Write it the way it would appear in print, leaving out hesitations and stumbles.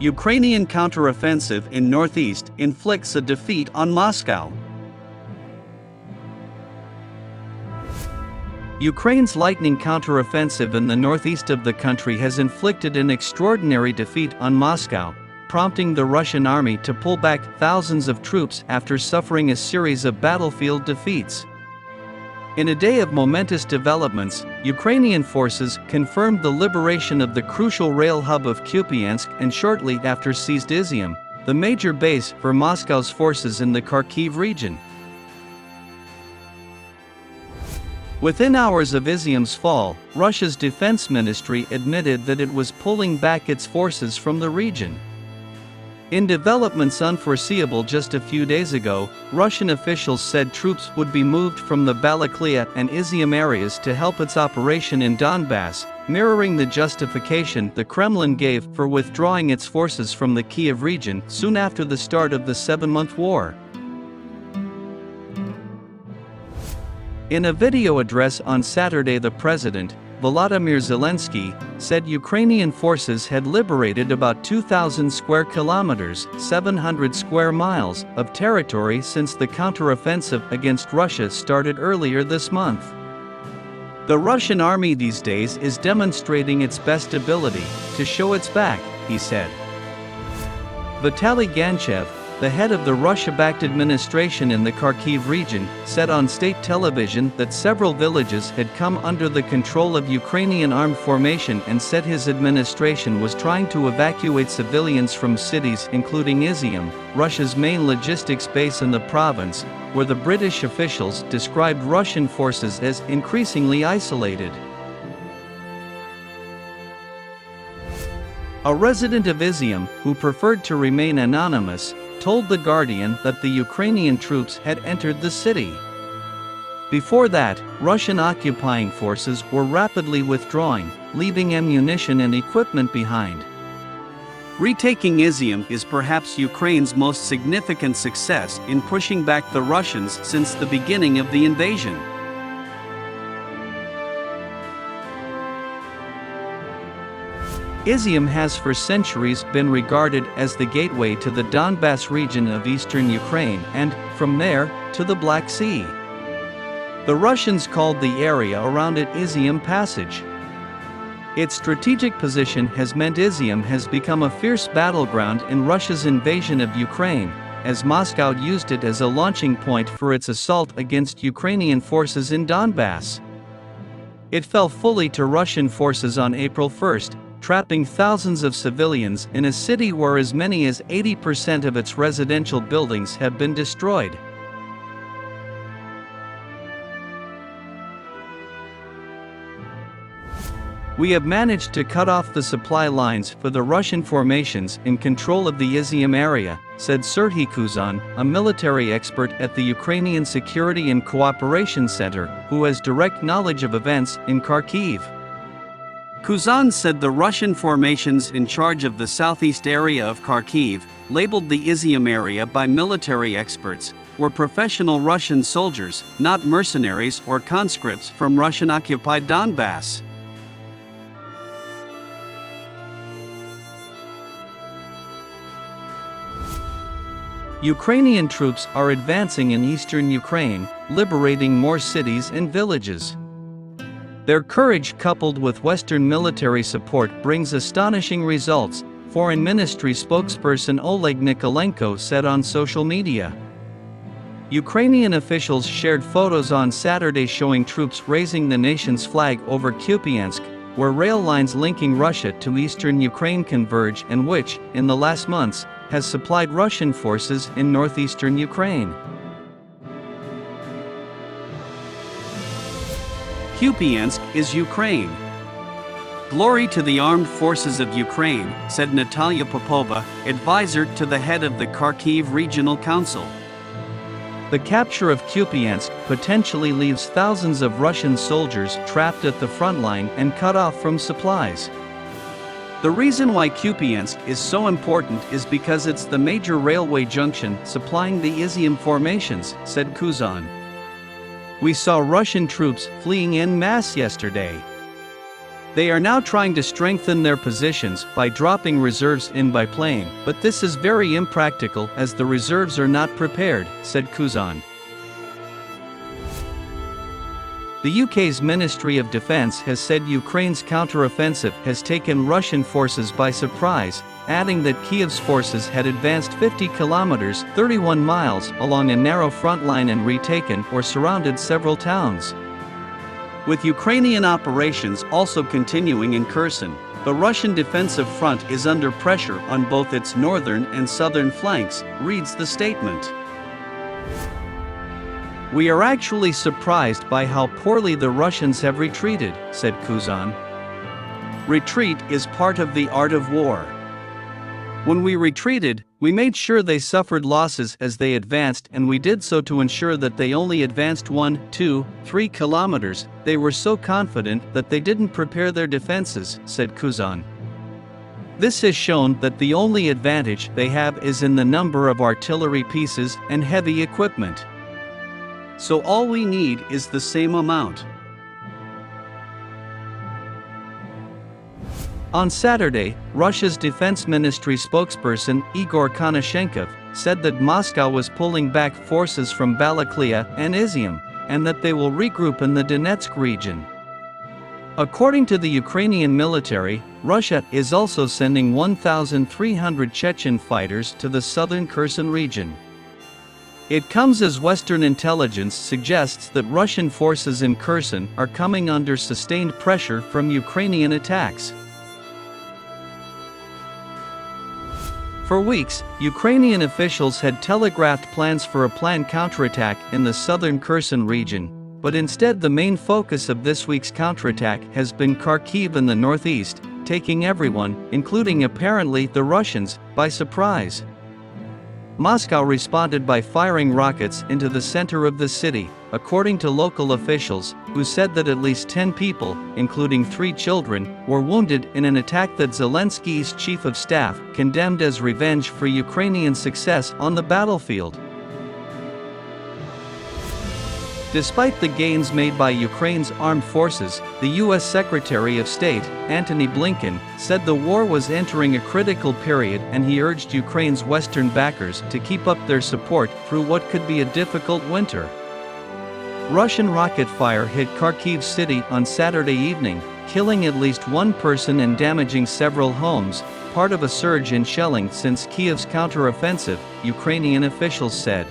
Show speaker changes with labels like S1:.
S1: Ukrainian counteroffensive in northeast inflicts a defeat on Moscow. Ukraine's lightning counteroffensive in the northeast of the country has inflicted an extraordinary defeat on Moscow, prompting the Russian army to pull back thousands of troops after suffering a series of battlefield defeats. In a day of momentous developments, Ukrainian forces confirmed the liberation of the crucial rail hub of Kupiansk and shortly after seized Izium, the major base for Moscow's forces in the Kharkiv region. Within hours of Izium's fall, Russia's defense ministry admitted that it was pulling back its forces from the region. In developments unforeseeable just a few days ago, Russian officials said troops would be moved from the Balaklia and Izium areas to help its operation in Donbas, mirroring the justification the Kremlin gave for withdrawing its forces from the Kiev region soon after the start of the 7-month war. In a video address on Saturday, the president, Volodymyr Zelensky, said Ukrainian forces had liberated about 2,000 square kilometers, 700 square miles, of territory since the counteroffensive against Russia started earlier this month. The Russian army these days is demonstrating its best ability to show its back, he said. Vitaly Ganchev, the head of the Russia-backed administration in the Kharkiv region, said on state television that several villages had come under the control of Ukrainian armed formation and said his administration was trying to evacuate civilians from cities including Izium, Russia's main logistics base in the province, where the British officials described Russian forces as increasingly isolated. A resident of Izium, who preferred to remain anonymous, told The Guardian that the Ukrainian troops had entered the city. Before that, Russian occupying forces were rapidly withdrawing, leaving ammunition and equipment behind. Retaking Izium is perhaps Ukraine's most significant success in pushing back the Russians since the beginning of the invasion. Izium has for centuries been regarded as the gateway to the Donbas region of eastern Ukraine and, from there, to the Black Sea. The Russians called the area around it Izium Passage. Its strategic position has meant Izium has become a fierce battleground in Russia's invasion of Ukraine, as Moscow used it as a launching point for its assault against Ukrainian forces in Donbas. It fell fully to Russian forces on April 1, trapping thousands of civilians in a city where as many as 80% of its residential buildings have been destroyed. We have managed to cut off the supply lines for the Russian formations in control of the Izium area, said Serhiy Kuzan, a military expert at the Ukrainian Security and Cooperation Center, who has direct knowledge of events in Kharkiv. Kuzan said the Russian formations in charge of the southeast area of Kharkiv, labeled the Izium area by military experts, were professional Russian soldiers, not mercenaries or conscripts from Russian-occupied Donbas. Ukrainian troops are advancing in eastern Ukraine, liberating more cities and villages. Their courage coupled with Western military support brings astonishing results, Foreign Ministry spokesperson Oleg Nikolenko said on social media. Ukrainian officials shared photos on Saturday showing troops raising the nation's flag over Kupiansk, where rail lines linking Russia to eastern Ukraine converge and which, in the last months, has supplied Russian forces in northeastern Ukraine. Kupiansk is Ukraine. Glory to the armed forces of Ukraine, said Natalia Popova, advisor to the head of the Kharkiv Regional Council. The capture of Kupiansk potentially leaves thousands of Russian soldiers trapped at the front line and cut off from supplies. The reason why Kupiansk is so important is because it's the major railway junction supplying the Izium formations, said Kuzan. We saw Russian troops fleeing en masse yesterday. They are now trying to strengthen their positions by dropping reserves in by plane, but this is very impractical as the reserves are not prepared, said Kuzan. The UK's Ministry of Defence has said Ukraine's counter-offensive has taken Russian forces by surprise, adding that Kyiv's forces had advanced 50 kilometers (31 miles) along a narrow front line and retaken or surrounded several towns. With Ukrainian operations also continuing in Kherson, the Russian defensive front is under pressure on both its northern and southern flanks, reads the statement. We are actually surprised by how poorly the Russians have retreated, said Kuzan. Retreat is part of the art of war. When we retreated, we made sure they suffered losses as they advanced, and we did so to ensure that they only advanced 1, 2, 3 kilometers. They were so confident that they didn't prepare their defenses, said Kuzan. This has shown that the only advantage they have is in the number of artillery pieces and heavy equipment. So all we need is the same amount. On Saturday, Russia's defense ministry spokesperson Igor Konashenkov said that Moscow was pulling back forces from Balaklia and Izium, and that they will regroup in the Donetsk region. According to the Ukrainian military, Russia is also sending 1,300 Chechen fighters to the southern Kherson region. It comes as Western intelligence suggests that Russian forces in Kherson are coming under sustained pressure from Ukrainian attacks. For weeks, Ukrainian officials had telegraphed plans for a planned counterattack in the southern Kherson region, but instead the main focus of this week's counterattack has been Kharkiv in the northeast, taking everyone, including apparently the Russians, by surprise. Moscow responded by firing rockets into the center of the city, according to local officials, who said that at least 10 people, including 3 children, were wounded in an attack that Zelensky's chief of staff condemned as revenge for Ukrainian success on the battlefield. Despite the gains made by Ukraine's armed forces, the U.S. Secretary of State, Antony Blinken, said the war was entering a critical period, and he urged Ukraine's Western backers to keep up their support through what could be a difficult winter. Russian rocket fire hit Kharkiv city on Saturday evening, killing at least 1 person and damaging several homes, part of a surge in shelling since Kyiv's counter-offensive, Ukrainian officials said.